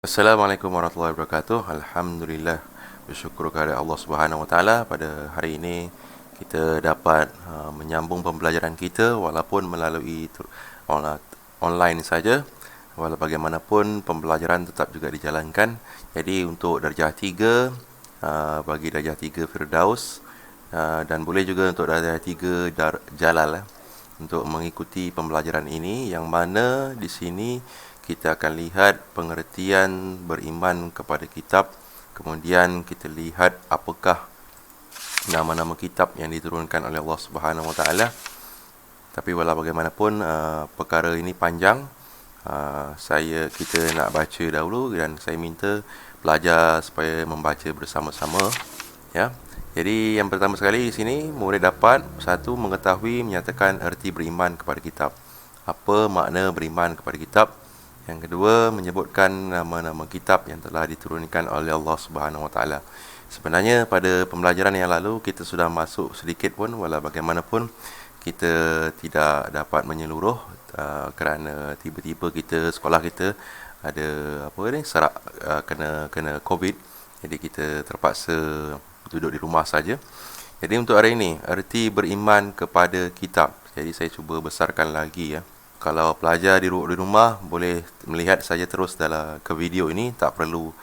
Assalamualaikum warahmatullahi wabarakatuh. Alhamdulillah, bersyukur kepada Allah Subhanahu Wa Taala pada hari ini kita dapat menyambung pembelajaran kita walaupun melalui online saja. Walau bagaimanapun pembelajaran tetap juga dijalankan. Jadi untuk darjah 3 bagi darjah 3 Firdaus, dan boleh juga untuk darjah 3 Jalal untuk mengikuti pembelajaran ini, yang mana di sini kita akan lihat pengertian beriman kepada kitab. Kemudian kita lihat apakah nama-nama kitab yang diturunkan oleh Allah Subhanahu Wa Taala. Tapi walau bagaimanapun perkara ini panjang. Kita nak baca dahulu dan saya minta pelajar supaya membaca bersama-sama, ya. Jadi yang pertama sekali di sini murid dapat satu mengetahui menyatakan erti beriman kepada kitab. Apa makna beriman kepada kitab? Yang kedua, menyebutkan nama-nama kitab yang telah diturunkan oleh Allah Subhanahu Wa Taala. Sebenarnya pada pembelajaran yang lalu kita sudah masuk sedikit pun, walau bagaimanapun kita tidak dapat menyeluruh kerana tiba-tiba sekolah kita ada serak kena COVID. Jadi kita terpaksa duduk di rumah saja. Jadi untuk hari ini, erti beriman kepada kitab. Jadi saya cuba besarkan lagi, ya. Kalau pelajar di rumah boleh melihat saja terus ke video ini, tak perlu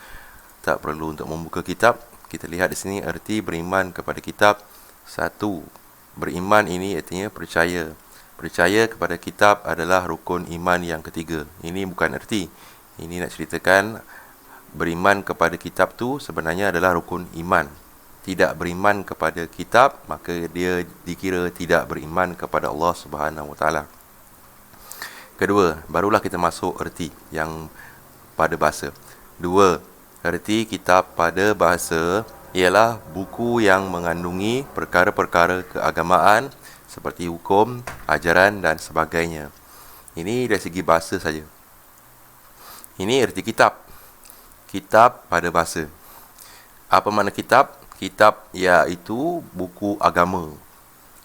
untuk membuka kitab. Kita lihat di sini erti beriman kepada kitab. Satu, beriman ini artinya percaya. Percaya kepada kitab adalah rukun iman yang ketiga. Ini bukan erti. Ini nak ceritakan beriman kepada kitab tu sebenarnya adalah rukun iman. Tidak beriman kepada kitab, maka dia dikira tidak beriman kepada Allah Subhanahu Wa Taala. Kedua, barulah kita masuk erti yang pada bahasa. Dua, erti kitab pada bahasa ialah buku yang mengandungi perkara-perkara keagamaan seperti hukum, ajaran dan sebagainya. Ini dari segi bahasa saja. Ini erti kitab. Kitab pada bahasa. Apa makna kitab? Kitab iaitu buku agama.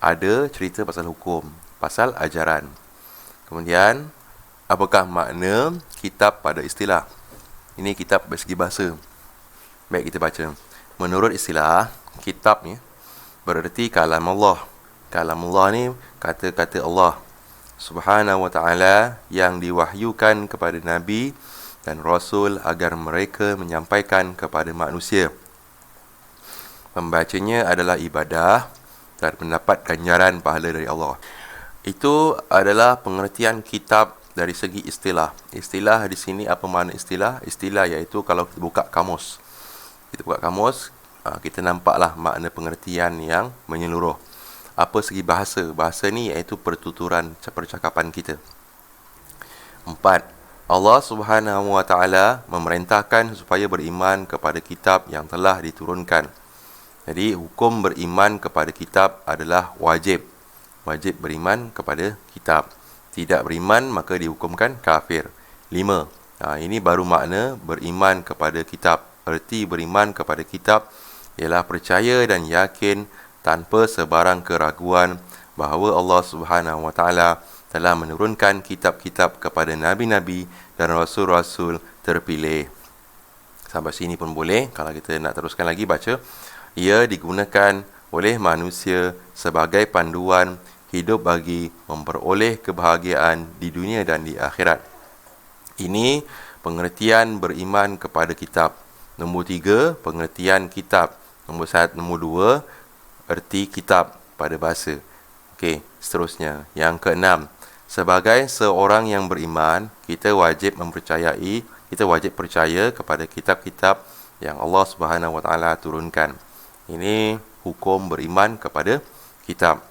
Ada cerita pasal hukum, pasal ajaran. Kemudian, apakah makna kitab pada istilah? Ini kitab dari segi bahasa. Baik, kita baca. Menurut istilah, kitab ni bererti kalam Allah. Kalam Allah ni kata-kata Allah Subhanahu Wa Taala yang diwahyukan kepada Nabi dan Rasul agar mereka menyampaikan kepada manusia. Pembacanya adalah ibadah dan mendapat ganjaran pahala dari Allah. Itu adalah pengertian kitab dari segi istilah. Istilah di sini, apa makna istilah? Istilah iaitu kalau kita buka kamus. Kita nampaklah makna pengertian yang menyeluruh. Apa segi bahasa? Bahasa ni iaitu pertuturan percakapan kita. 4. Allah Subhanahu Wa Taala memerintahkan supaya beriman kepada kitab yang telah diturunkan. Jadi hukum beriman kepada kitab adalah wajib. Wajib beriman kepada kitab. Tidak beriman maka dihukumkan kafir. 5. Ini baru makna beriman kepada kitab. Erti beriman kepada kitab ialah percaya dan yakin tanpa sebarang keraguan bahawa Allah Subhanahu Wa Taala telah menurunkan kitab-kitab kepada nabi-nabi dan rasul-rasul terpilih. Sampai sini pun boleh. Kalau kita nak teruskan lagi baca, ia digunakan oleh manusia sebagai panduan hidup bagi memperoleh kebahagiaan di dunia dan di akhirat. Ini pengertian beriman kepada kitab. Nombor 3, pengertian kitab. Nombor 2, erti kitab pada bahasa. Okey, seterusnya. Yang keenam, sebagai seorang yang beriman, kita wajib percaya kepada kitab-kitab yang Allah Subhanahu Wa Taala turunkan. Ini hukum beriman kepada kitab.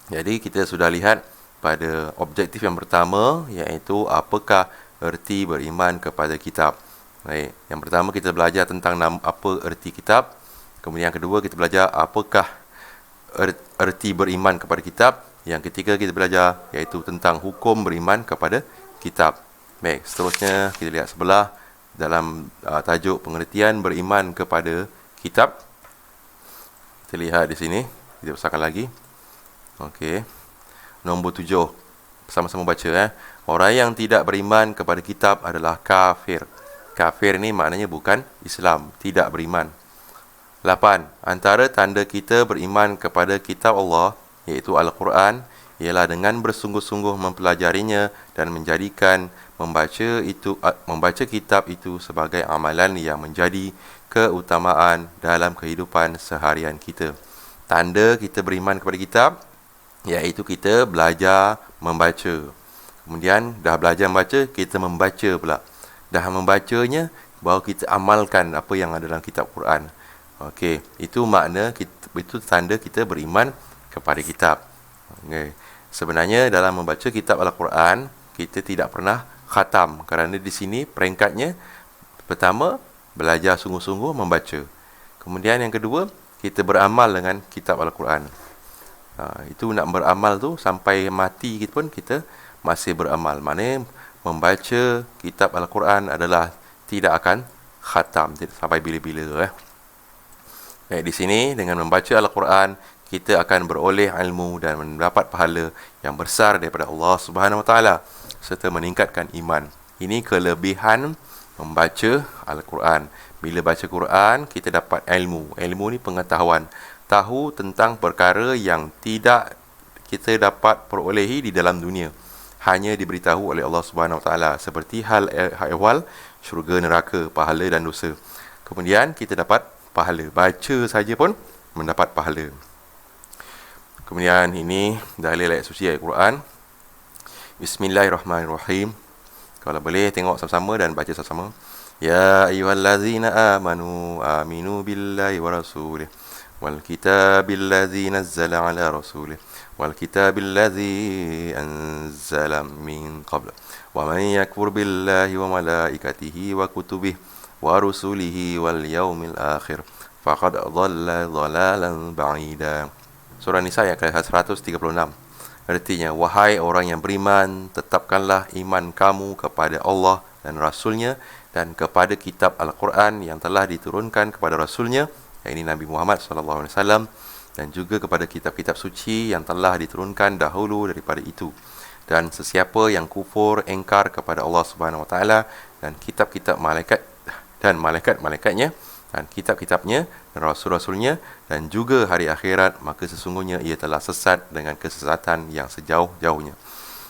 Jadi kita sudah lihat pada objektif yang pertama, iaitu apakah erti beriman kepada kitab. Baik, yang pertama kita belajar tentang apa erti kitab. Kemudian yang kedua kita belajar apakah erti beriman kepada kitab. Yang ketiga kita belajar iaitu tentang hukum beriman kepada kitab. Baik, seterusnya kita lihat sebelah dalam tajuk pengertian beriman kepada kitab. Kita lihat di sini, kita besarkan lagi. Okey. Nombor 7. Sama-sama baca. Orang yang tidak beriman kepada kitab adalah kafir. kafir ni maknanya bukan Islam, tidak beriman. 8. Antara tanda kita beriman kepada kitab Allah, iaitu Al-Quran, ialah dengan bersungguh-sungguh mempelajarinya dan menjadikan membaca kitab itu sebagai amalan yang menjadi keutamaan dalam kehidupan seharian kita. Tanda kita beriman kepada kitab, iaitu kita belajar membaca. Kemudian dah belajar membaca, kita membaca pula. Dah membacanya, baru kita amalkan apa yang ada dalam kitab Quran. Okey, itu makna itu tanda kita beriman kepada kitab. Okay. Sebenarnya dalam membaca kitab Al-Quran, kita tidak pernah khatam, kerana di sini peringkatnya pertama belajar sungguh-sungguh membaca. Kemudian yang kedua, kita beramal dengan kitab Al-Quran. Itu nak beramal tu sampai mati pun kita masih beramal. Maknanya membaca kitab Al-Quran adalah tidak akan khatam sampai bila-bila. Baik, di sini dengan membaca Al-Quran, kita akan beroleh ilmu dan mendapat pahala yang besar daripada Allah Subhanahu Wa Taala serta meningkatkan iman. Ini kelebihan membaca Al-Quran. Bila baca Quran, kita dapat ilmu. Ilmu ni pengetahuan. Tahu tentang perkara yang tidak kita dapat perolehi di dalam dunia. Hanya diberitahu oleh Allah Subhanahu Wa Taala, seperti hal ehwal syurga, neraka, pahala dan dosa. Kemudian kita dapat pahala. Baca saja pun mendapat pahala. Kemudian ini dalil ayat suci ayat Quran. Bismillahirrahmanirrahim. Kalau boleh tengok sama-sama dan baca sama-sama. Ya ayyuhallazina amanu aminu billahi wa rasulih wal kitabil ladzi nazzala ala rasulih wal kitabil ladzi anzala min qabl wa man yakfur billahi wa malaikatihi wa kutubihi wa rusulihi wal yaumil akhir faqad dhalla dhalalan ba'ida. Surah Nisa ayat 136. Artinya, wahai orang yang beriman, tetapkanlah iman kamu kepada Allah dan Rasulnya dan kepada kitab Al-Quran yang telah diturunkan kepada Rasulnya, yaitu Nabi Muhammad SAW, dan juga kepada kitab-kitab suci yang telah diturunkan dahulu daripada itu. Dan sesiapa yang kufur, engkar kepada Allah Subhanahu Wa Taala dan kitab-kitab malaikat dan malaikat-malaikatnya dan kitab-kitabnya dan rasul-rasulnya dan juga hari akhirat, maka sesungguhnya ia telah sesat dengan kesesatan yang sejauh-jauhnya.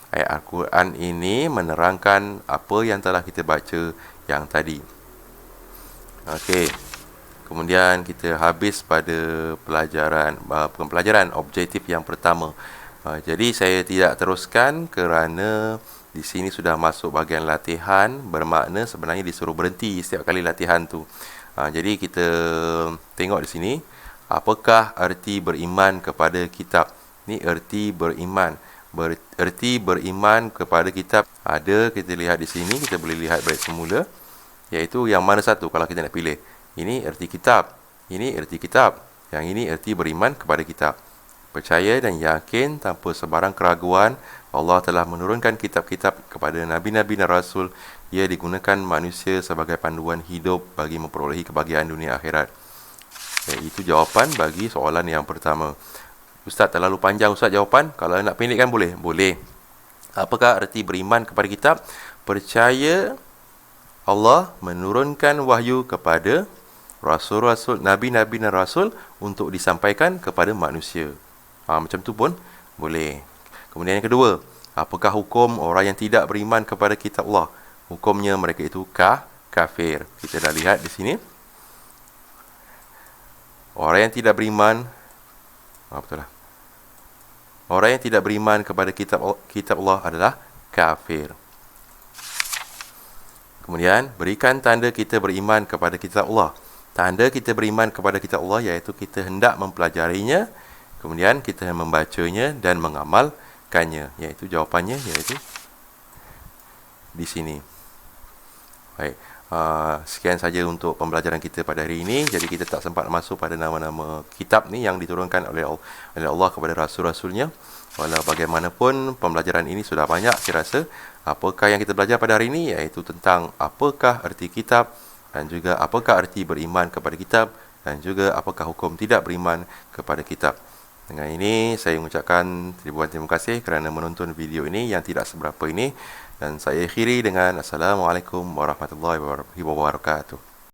Ayat Al-Quran ini menerangkan apa yang telah kita baca yang tadi. Okey. Kemudian kita habis pada pelajaran objektif yang pertama. Jadi saya tidak teruskan kerana di sini sudah masuk bahagian latihan, bermakna sebenarnya disuruh berhenti setiap kali latihan tu. Jadi kita tengok di sini, apakah erti beriman kepada kitab? Ni erti beriman. Erti beriman kepada kitab ada, kita lihat di sini, kita boleh lihat bait semula, iaitu yang mana satu kalau kita nak pilih. Ini erti kitab, ini erti kitab, yang ini erti beriman kepada kitab. Percaya dan yakin tanpa sebarang keraguan Allah telah menurunkan kitab-kitab kepada Nabi-Nabi dan Rasul. Ia digunakan manusia sebagai panduan hidup bagi memperolehi kebahagiaan dunia akhirat. Itu jawapan bagi soalan yang pertama. Ustaz, terlalu panjang Ustaz jawapan. Kalau nak pendekkan boleh? Boleh. Apakah erti beriman kepada kitab? Percaya Allah menurunkan wahyu kepada Rasul-Rasul, Nabi-Nabi dan Rasul untuk disampaikan kepada manusia. Macam tu pun boleh. Kemudian yang kedua, apakah hukum orang yang tidak beriman kepada kitab Allah? Hukumnya mereka itu kafir. Kita dah lihat di sini. Orang yang tidak beriman, betul lah. Orang yang tidak beriman kepada kitab Allah adalah kafir. Kemudian, berikan tanda kita beriman kepada kitab Allah. Tanda kita beriman kepada kitab Allah iaitu kita hendak mempelajarinya, kemudian kita membacanya dan mengamalkannya. Iaitu jawapannya, iaitu di sini. Baik. Sekian saja untuk pembelajaran kita pada hari ini. Jadi kita tak sempat masuk pada nama-nama kitab ni yang diturunkan oleh Allah kepada Rasul-Rasulnya. Walau bagaimanapun pembelajaran ini sudah banyak saya rasa. Apakah yang kita belajar pada hari ini? Iaitu tentang apakah erti kitab dan juga apakah erti beriman kepada kitab dan juga apakah hukum tidak beriman kepada kitab. Dengan ini saya mengucapkan ribuan terima kasih kerana menonton video ini yang tidak seberapa ini. Dan saya akhiri dengan Assalamualaikum warahmatullahi wabarakatuh.